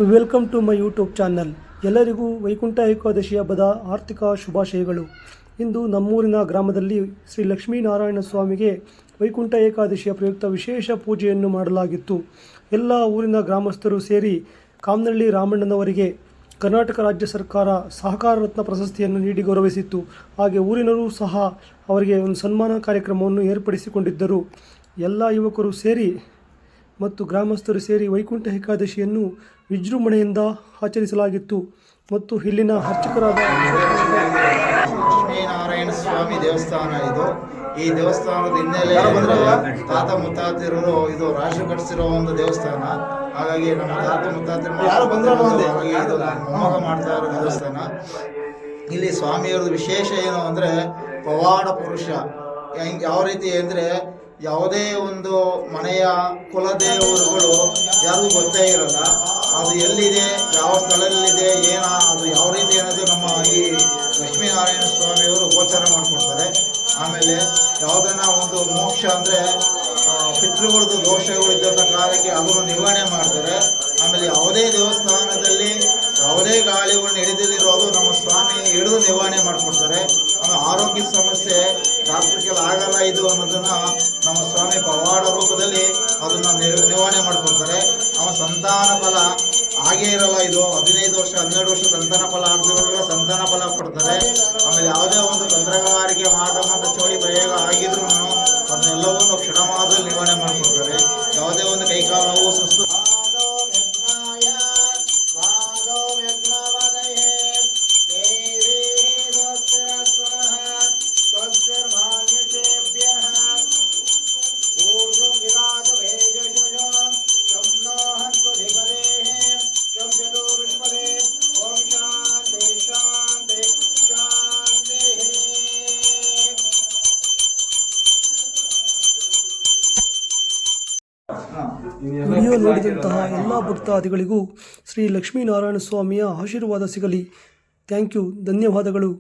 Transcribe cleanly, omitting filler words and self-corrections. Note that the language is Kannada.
Welcome to my YouTube channel. ಎಲ್ಲರಿಗೂ ವೈಕುಂಠ ಏಕಾದಶಿ ಹಬ್ಬದ ಆರ್ಥಿಕ ಶುಭಾಶಯಗಳು. ಇಂದು ನಮ್ಮೂರಿನ ಗ್ರಾಮದಲ್ಲಿ ಶ್ರೀ ಲಕ್ಷ್ಮೀನಾರಾಯಣ ಸ್ವಾಮಿಗೆ ವೈಕುಂಠ ಏಕಾದಶಿಯ ಪ್ರಯುಕ್ತ ವಿಶೇಷ ಪೂಜೆಯನ್ನು ಮಾಡಲಾಗಿತ್ತು. ಎಲ್ಲ ಊರಿನ ಗ್ರಾಮಸ್ಥರು ಸೇರಿ ಕಾಮನಹಳ್ಳಿ ರಾಮಣ್ಣನವರಿಗೆ ಕರ್ನಾಟಕ ರಾಜ್ಯ ಸರ್ಕಾರ ಸಹಕಾರ ರತ್ನ ಪ್ರಶಸ್ತಿಯನ್ನು ನೀಡಿ ಗೌರವಿಸಿತ್ತು. ಹಾಗೆ ಊರಿನವರು ಸಹ ಅವರಿಗೆ ಒಂದು ಸನ್ಮಾನ ಕಾರ್ಯಕ್ರಮವನ್ನು ಏರ್ಪಡಿಸಿಕೊಂಡಿದ್ದರು. ಎಲ್ಲ ಯುವಕರು ಸೇರಿ ಮತ್ತು ಗ್ರಾಮಸ್ಥರು ಸೇರಿ ವೈಕುಂಠ ಏಕಾದಶಿಯನ್ನು ವಿಜೃಂಭಣೆಯಿಂದ ಆಚರಿಸಲಾಗಿತ್ತು. ಮತ್ತು ಇಲ್ಲಿನ ಅರ್ಚಕರಾದ ಲಕ್ಷ್ಮೀನಾರಾಯಣ ಸ್ವಾಮಿ ದೇವಸ್ಥಾನ ಇದು. ಈ ದೇವಸ್ಥಾನದ ಹಿನ್ನೆಲೆ ತಾತ ಮುತ್ತಾತಿರರು ಇದು ರಾಶಿ ಕಟ್ಟಿಸಿರೋ ಒಂದು ದೇವಸ್ಥಾನ. ಹಾಗಾಗಿ ನಮ್ಮ ತಾತ ಮುತ್ತಾತಿರು ಇದು ಮೊಮ್ಮಗ ಮಾಡ್ತಾ ಇರೋ ದೇವಸ್ಥಾನ. ಇಲ್ಲಿ ಸ್ವಾಮಿಯವ್ರದ್ದು ವಿಶೇಷ ಏನು ಅಂದರೆ ಪವಾಡ ಪುರುಷ. ಯಾವ ರೀತಿ ಅಂದರೆ ಯಾವುದೇ ಒಂದು ಮನೆಯ ಕುಲದೇವರುಗಳು ಯಾರಿಗೂ ಗೊತ್ತೇ ಇರಲ್ಲ. ಅದು ಎಲ್ಲಿದೆ, ಯಾವ ಸ್ಥಳದಲ್ಲಿದೆ, ಅದು ಯಾವ ರೀತಿ ಅನ್ನೋದು ನಮ್ಮ ಈ ಲಕ್ಷ್ಮೀನಾರಾಯಣ ಸ್ವಾಮಿಯವರು ಗೋಚರ ಮಾಡಿಕೊಡ್ತಾರೆ. ಆಮೇಲೆ ಯಾವುದನ್ನ ಒಂದು ಮೋಕ್ಷ ಅಂದರೆ ಪಿತೃಗಳದ್ದು ದೋಷಗಳಿದ್ದಂಥ ಕಾಲಕ್ಕೆ ಅದನ್ನು ನಿರ್ವಹಣೆ ಮಾಡ್ತಾರೆ. ಆಮೇಲೆ ಯಾವುದೇ ದೇವಸ್ಥಾನದಲ್ಲಿ ಯಾವುದೇ ಗಾಳಿಗಳನ್ನ ಹಿಡಿದಿರೋದು ನಮ್ಮ ಸ್ವಾಮಿ ಹಿಡಿದು ನಿರ್ವಹಣೆ ಮಾಡಿಕೊಡ್ತಾರೆ. ಆಮೇಲೆ ಆರೋಗ್ಯ ಸಮಸ್ಯೆ ಡಾಕ್ಟರ್ಗೆಲ್ಲ ಆಗಲ್ಲ ಇದು ಅನ್ನೋದನ್ನು ನಮ್ಮ ಸ್ವಾಮಿ ಪವಾಡ ರೂಪದಲ್ಲಿ ಅದನ್ನು ನಿರ್ವಹಣೆ ಮಾಡಿಕೊಡ್ತಾರೆ. ಅವನ ಸಂತಾನ ಫಲ ಹಾಗೇ ಇರಲ್ಲ. ಇದು 15 ವರ್ಷ 12 ವರ್ಷ ಸಂತಾನ ಫಲ ಆಗದಿರೋರಿಗೆ ಸಂತಾನ ಫಲ ಕೊಡ್ತಾರೆ. ಆಮೇಲೆ ಯಾವುದೇ ಒಂದು ತಂತ್ರಗಾರಿಕೆ ಮಾಟ ಚೋಡಿ ಪ್ರಯೋಗ ಆಗಿದ್ರು ಅದನ್ನೆಲ್ಲವನ್ನು ಕ್ಷಣಮಾದಲ್ಲಿ ನಿರ್ವಹಣೆ ಮಾಡಿಕೊಡ್ತಾರೆ. ಯಾವುದೇ ಒಂದು ಕೈಕಾಲವು ಸುಸ್ತು ವಿಡಿಯೋ ನೋಡಿದಂತಹ ಎಲ್ಲ ಭಕ್ತಾದಿಗಳಿಗೂ ಶ್ರೀ ಲಕ್ಷ್ಮೀನಾರಾಯಣ ಸ್ವಾಮಿಯ ಆಶೀರ್ವಾದ ಸಿಗಲಿ. Thank you. ಧನ್ಯವಾದಗಳು.